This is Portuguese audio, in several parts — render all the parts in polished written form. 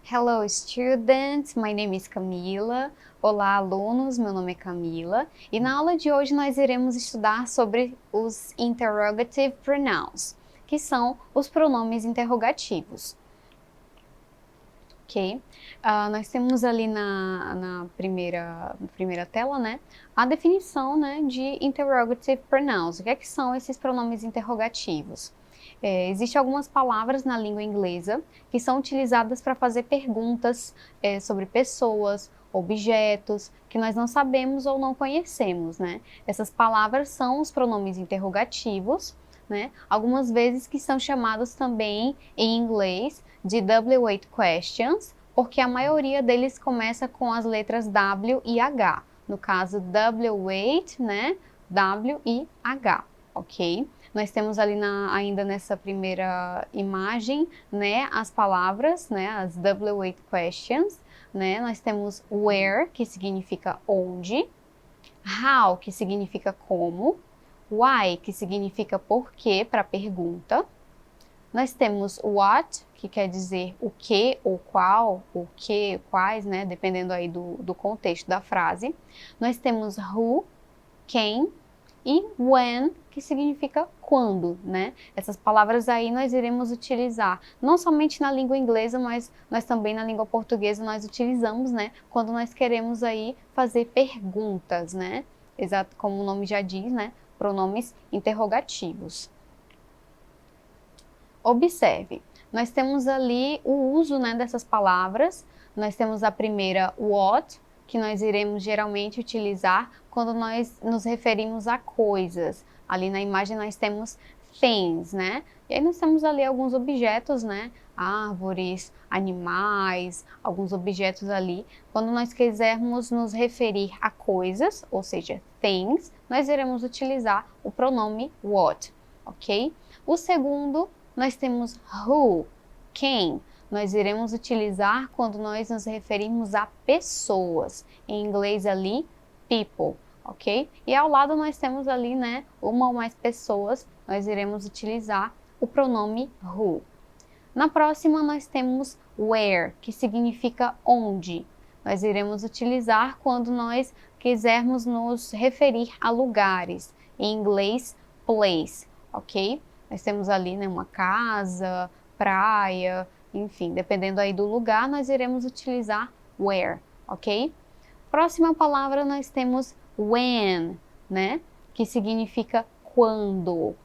Hello students, my name is Camila. Olá alunos, meu nome é Camila e na aula de hoje nós iremos estudar sobre os interrogative pronouns, que são os pronomes interrogativos. Ok? Nós temos ali na primeira tela, né, a definição, né, de interrogative pronouns. O que é que são esses pronomes interrogativos? Existem algumas palavras na língua inglesa que são utilizadas para fazer perguntas sobre pessoas, objetos, que nós não sabemos ou não conhecemos, né? Essas palavras são os pronomes interrogativos, né? Algumas vezes que são chamados também em inglês de W8 questions, porque a maioria deles começa com as letras W e H. No caso, W8, né? W e H, ok? Nós temos ali ainda nessa primeira imagem, né, as palavras, né, as W8 questions, né? Nós temos where, que significa onde, how, que significa como, why, que significa porquê, para pergunta. Nós temos what, que quer dizer o que ou qual, o que, quais, né, dependendo aí do contexto da frase. Nós temos who, quem, e when, que significa quando, né? Essas palavras aí nós iremos utilizar não somente na língua inglesa, mas nós também na língua portuguesa nós utilizamos, né? Quando nós queremos aí fazer perguntas, né? Exato como o nome já diz, né? Pronomes interrogativos. Observe, nós temos ali o uso, né, dessas palavras. Nós temos a primeira, what, que nós iremos geralmente utilizar quando nós nos referimos a coisas. Ali na imagem nós temos things, né? E aí nós temos ali alguns objetos, né? Árvores, animais, alguns objetos ali. Quando nós quisermos nos referir a coisas, ou seja, things, nós iremos utilizar o pronome what, ok? O segundo, nós temos who, quem. Nós iremos utilizar quando nós nos referimos a pessoas. Em inglês ali, people, ok? E ao lado nós temos ali, né, uma ou mais pessoas, nós iremos utilizar o pronome who. Na próxima nós temos where, que significa onde. Nós iremos utilizar quando nós quisermos nos referir a lugares. Em inglês, place, ok? Nós temos ali, né, uma casa, praia, enfim, dependendo aí do lugar, nós iremos utilizar where, ok? Próxima palavra nós temos when, né? Que significa quando.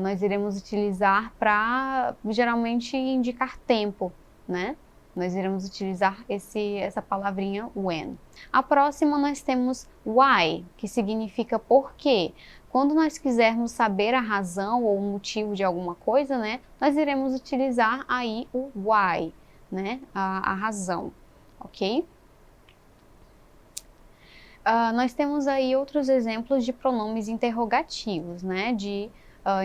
Nós iremos utilizar para geralmente indicar tempo, né? Nós iremos utilizar essa palavrinha when. A próxima nós temos why, que significa por quê. Quando nós quisermos saber a razão ou o motivo de alguma coisa, né, nós iremos utilizar aí o why, né, a razão, ok? Nós temos aí outros exemplos de pronomes interrogativos, né, de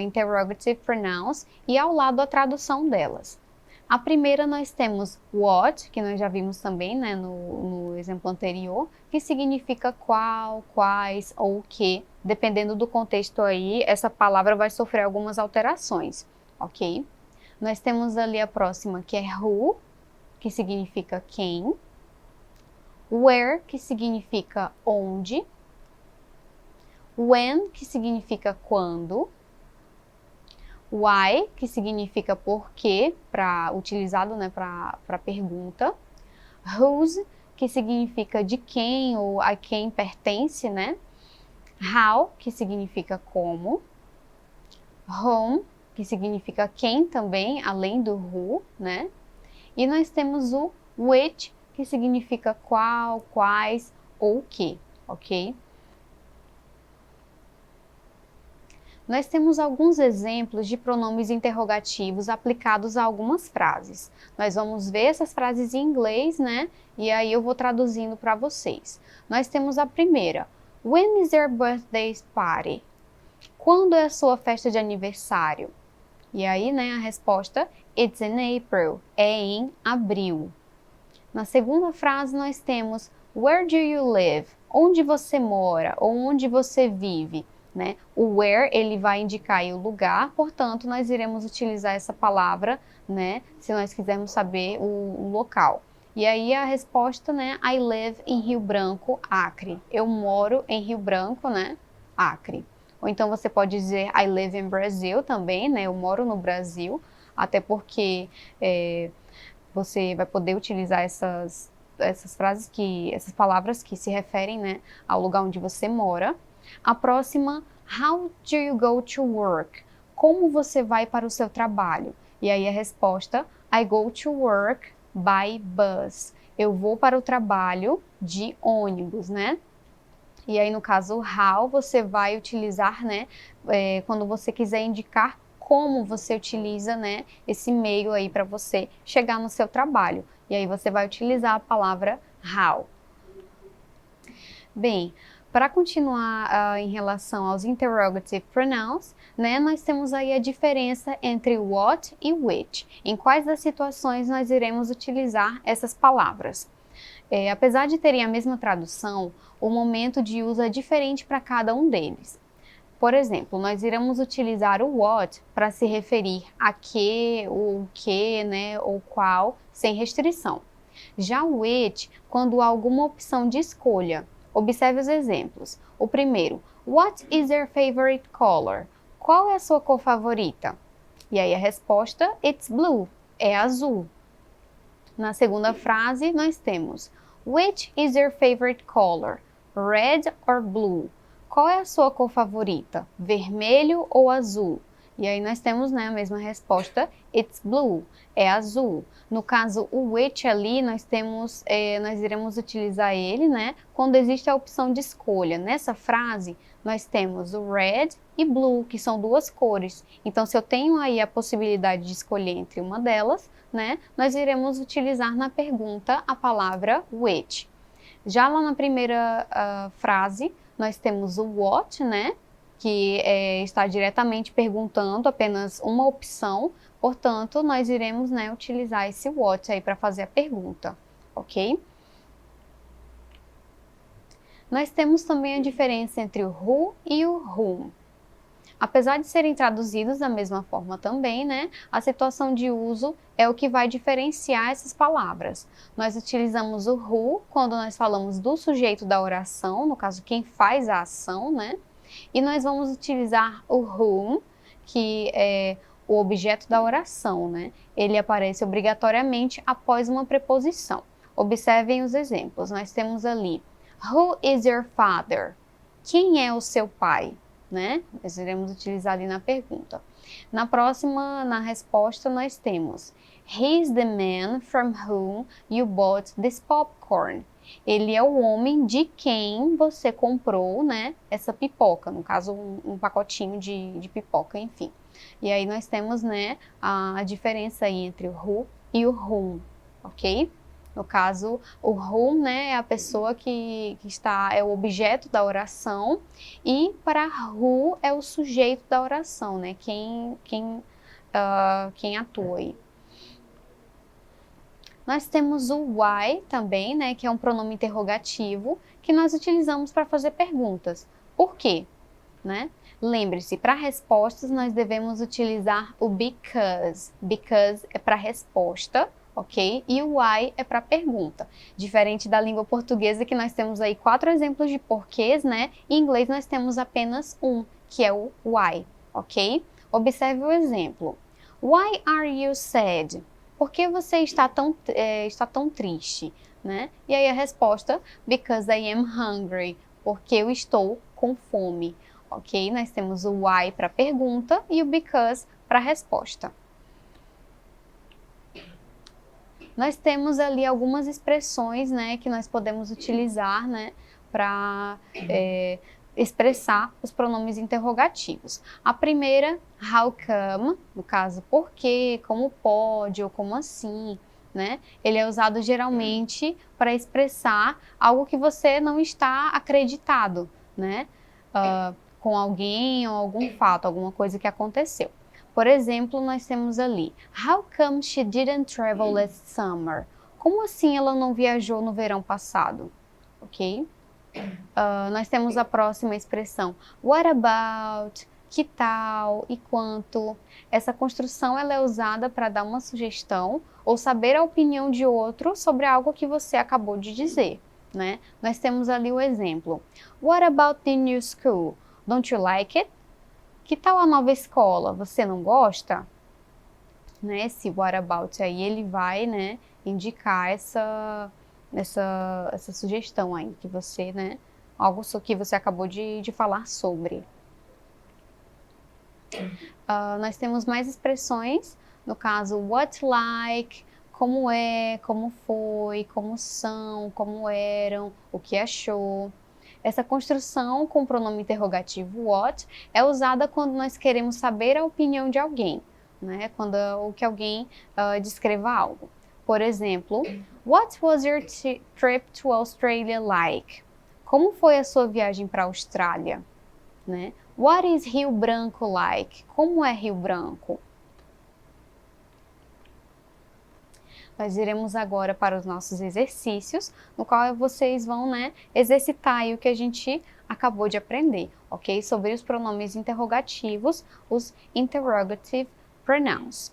interrogative pronouns, e ao lado a tradução delas. A primeira nós temos what, que nós já vimos também, né, no exemplo anterior, que significa qual, quais ou o que. Dependendo do contexto aí, essa palavra vai sofrer algumas alterações, ok? Nós temos ali a próxima, que é who, que significa quem. Where, que significa onde. When, que significa quando. Why, que significa porquê, utilizado, né, para pergunta. Whose, que significa de quem ou a quem pertence, né? How, que significa como. Whom, que significa quem também, além do who, né? E nós temos o which, que significa qual, quais ou o que, ok? Nós temos alguns exemplos de pronomes interrogativos aplicados a algumas frases. Nós vamos ver essas frases em inglês, né? E aí eu vou traduzindo para vocês. Nós temos a primeira. When is your birthday party? Quando é a sua festa de aniversário? E aí, né, a resposta, it's in April. É em abril. Na segunda frase nós temos Where do you live? Onde você mora ou onde você vive? né? O where, ele vai indicar aí o lugar, portanto, nós iremos utilizar essa palavra, né? Se nós quisermos saber o local. E aí a resposta, né? I live em Rio Branco, Acre. Eu moro em Rio Branco, né? Acre. Ou então você pode dizer I live in Brazil também, né? Eu moro no Brasil, até porque você vai poder utilizar essas frases essas palavras que se referem, né, ao lugar onde você mora. A próxima, how do you go to work? Como você vai para o seu trabalho? E aí a resposta, I go to work by bus. Eu vou para o trabalho de ônibus, né? E aí no caso, how você vai utilizar, né, quando você quiser indicar como você utiliza, né, esse meio aí para você chegar no seu trabalho. E aí você vai utilizar a palavra how. Bem, para continuar em relação aos interrogative pronouns, né, nós temos aí a diferença entre what e which. Em quais das situações nós iremos utilizar essas palavras? Apesar de terem a mesma tradução, o momento de uso é diferente para cada um deles. Por exemplo, nós iremos utilizar o what para se referir a que, o que, né, ou qual, sem restrição. Já o which, quando há alguma opção de escolha. Observe os exemplos. O primeiro, what is your favorite color? Qual é a sua cor favorita? E aí a resposta, it's blue, é azul. Na segunda frase, nós temos, which is your favorite color? Red or blue? Qual é a sua cor favorita? Vermelho ou azul? E aí nós temos, né, a mesma resposta, it's blue, é azul. No caso, o which ali, nós iremos utilizar ele, né, quando existe a opção de escolha. Nessa frase, nós temos o red e blue, que são duas cores. Então, se eu tenho aí a possibilidade de escolher entre uma delas, né, nós iremos utilizar na pergunta a palavra which. Já lá na primeira frase, nós temos o what, né, que está diretamente perguntando apenas uma opção, portanto, nós iremos, né, utilizar esse what aí para fazer a pergunta, ok? Nós temos também a diferença entre o who e o whom. Apesar de serem traduzidos da mesma forma também, né, a situação de uso é o que vai diferenciar essas palavras. Nós utilizamos o who quando nós falamos do sujeito da oração, no caso, quem faz a ação, né? E nós vamos utilizar o whom, que é o objeto da oração, né? Ele aparece obrigatoriamente após uma preposição. Observem os exemplos. Nós temos ali, who is your father? Quem é o seu pai? Né? Nós iremos utilizar ali na pergunta. Na próxima, na resposta, nós temos he's the man from whom you bought this popcorn. Ele é o homem de quem você comprou, né, essa pipoca, no caso um pacotinho de pipoca, enfim. E aí nós temos, né, a diferença aí entre o who e o whom, ok? No caso, o whom, né, é a pessoa que é o objeto da oração, e para who é o sujeito da oração, né, quem atua aí. Nós temos o why também, né, que é um pronome interrogativo, que nós utilizamos para fazer perguntas. Por quê? Né? Lembre-se, para respostas nós devemos utilizar o because. Because é para resposta, ok? E o why é para pergunta. Diferente da língua portuguesa, que nós temos aí 4 exemplos de porquês, né? Em inglês nós temos apenas um, que é o why, ok? Observe o exemplo. Why are you sad? Por que você está tão triste? Né? E aí a resposta, because I am hungry. Porque eu estou com fome. Ok? Nós temos o why para pergunta e o because para resposta. Nós temos ali algumas expressões, né, que nós podemos utilizar, né, para expressar os pronomes interrogativos. A primeira, how come, no caso, por quê, como pode ou como assim, né? Ele é usado geralmente para expressar algo que você não está acreditado, né? Com alguém ou algum fato, alguma coisa que aconteceu. Por exemplo, nós temos ali, how come she didn't travel last summer? Como assim ela não viajou no verão passado? Ok? Nós temos a próxima expressão, what about, que tal e quanto. Essa construção ela é usada para dar uma sugestão ou saber a opinião de outro sobre algo que você acabou de dizer, né? Nós temos ali o exemplo, what about the new school? Don't you like it? Que tal a nova escola? Você não gosta? Né? Esse what about aí, ele vai, né, indicar essa sugestão aí que você, né, algo que você acabou de falar sobre. Nós temos mais expressões, no caso, what like, como é, como foi, como são, como eram, o que achou. Essa construção com o pronome interrogativo what é usada quando nós queremos saber a opinião de alguém, né? Quando ou que alguém descreva algo. Por exemplo, what was your trip to Australia like? Como foi a sua viagem para a Austrália? Né? What is Rio Branco like? Como é Rio Branco? Nós iremos agora para os nossos exercícios, no qual vocês vão, né, exercitar aí o que a gente acabou de aprender, ok? Sobre os pronomes interrogativos, os interrogative pronouns.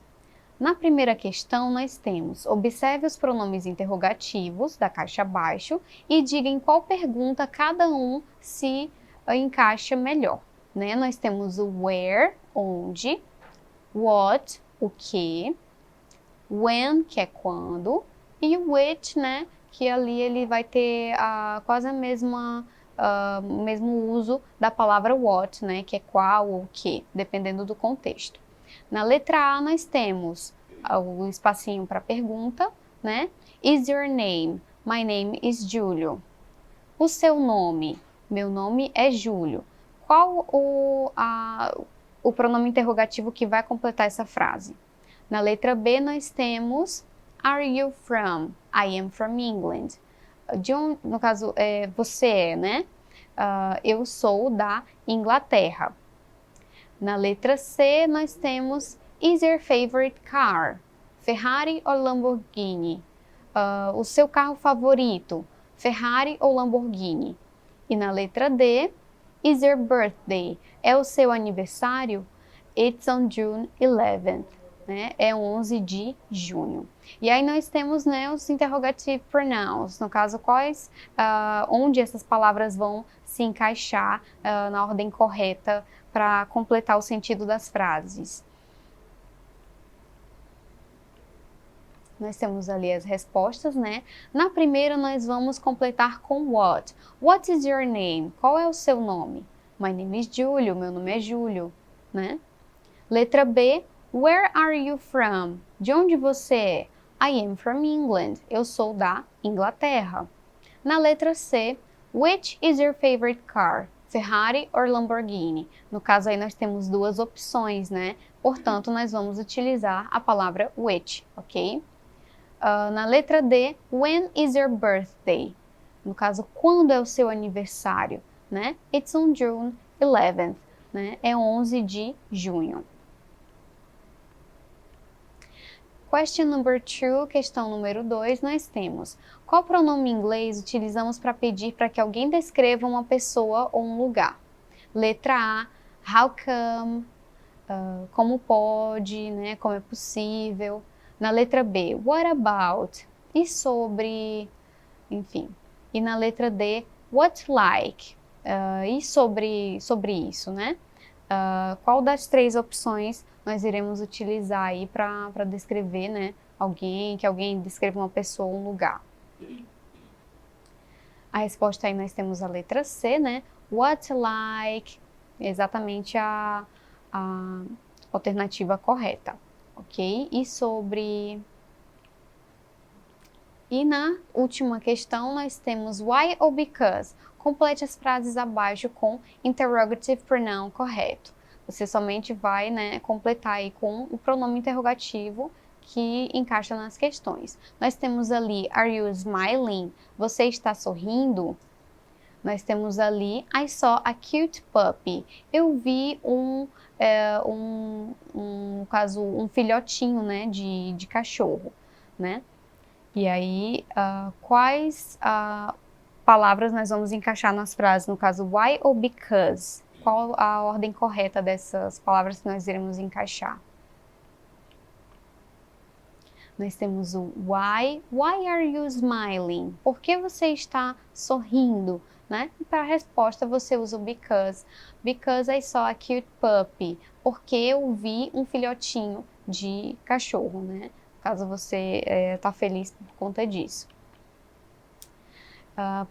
Na primeira questão, nós temos, observe os pronomes interrogativos da caixa abaixo e diga em qual pergunta cada um se encaixa melhor, né? Nós temos o where, onde, what, o que, when, que é quando, e o which, né, que ali ele vai ter quase o mesmo uso da palavra what, né, que é qual ou que, dependendo do contexto. Na letra A nós temos o espacinho para pergunta, né, is your name? My name is Júlio. O seu nome? Meu nome é Júlio. Qual o pronome interrogativo que vai completar essa frase? Na letra B nós temos are you from? I am from England. No caso, você é, né? Eu sou da Inglaterra. Na letra C nós temos is your favorite car? Ferrari ou Lamborghini? O seu carro favorito? Ferrari ou Lamborghini? E na letra D, is your birthday? É o seu aniversário? It's on June 11th. Né? É 11 de junho. E aí nós temos, né, os interrogative pronouns, no caso, onde essas palavras vão se encaixar na ordem correta para completar o sentido das frases. Nós temos ali as respostas, né? Na primeira, nós vamos completar com what. What is your name? Qual é o seu nome? My name is Júlio, meu nome é Júlio, né? Letra B, where are you from? De onde você é? I am from England, eu sou da Inglaterra. Na letra C, which is your favorite car? Ferrari or Lamborghini? No caso aí nós temos duas opções, né? Portanto, nós vamos utilizar a palavra which, ok? Na letra D, when is your birthday? No caso, quando é o seu aniversário, né? It's on June 11th, né? É 11 de junho. Question number 2, questão número 2, nós temos, qual pronome em inglês utilizamos para pedir para que alguém descreva uma pessoa ou um lugar? Letra A, how come, como pode, né? Como é possível. Na letra B, what about? E sobre? Enfim. E na letra D, what like? E sobre isso, né? Qual das três opções nós iremos utilizar aí para descrever, né, que alguém descreva uma pessoa ou um lugar? A resposta aí nós temos a letra C, né? What like? Exatamente a alternativa correta. Ok? E sobre... E na última questão nós temos why ou because. Complete as frases abaixo com interrogative pronoun correto. Você somente vai, né, completar aí com o pronome interrogativo que encaixa nas questões. Nós temos ali, are you smiling? Você está sorrindo? Nós temos ali, I saw a cute puppy. Eu vi um filhotinho, né, de cachorro, né? E aí, quais palavras nós vamos encaixar nas frases, no caso, why ou because? Qual a ordem correta dessas palavras que nós iremos encaixar? Nós temos o why are you smiling? Por que você está sorrindo? Né? E para a resposta você usa o because I saw a cute puppy, porque eu vi um filhotinho de cachorro, né? Caso você está feliz por conta disso.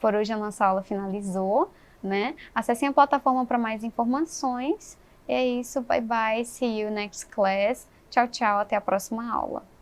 Por hoje a nossa aula finalizou, né? Acessem a plataforma para mais informações. É isso, bye bye, see you next class. Tchau, tchau, até a próxima aula.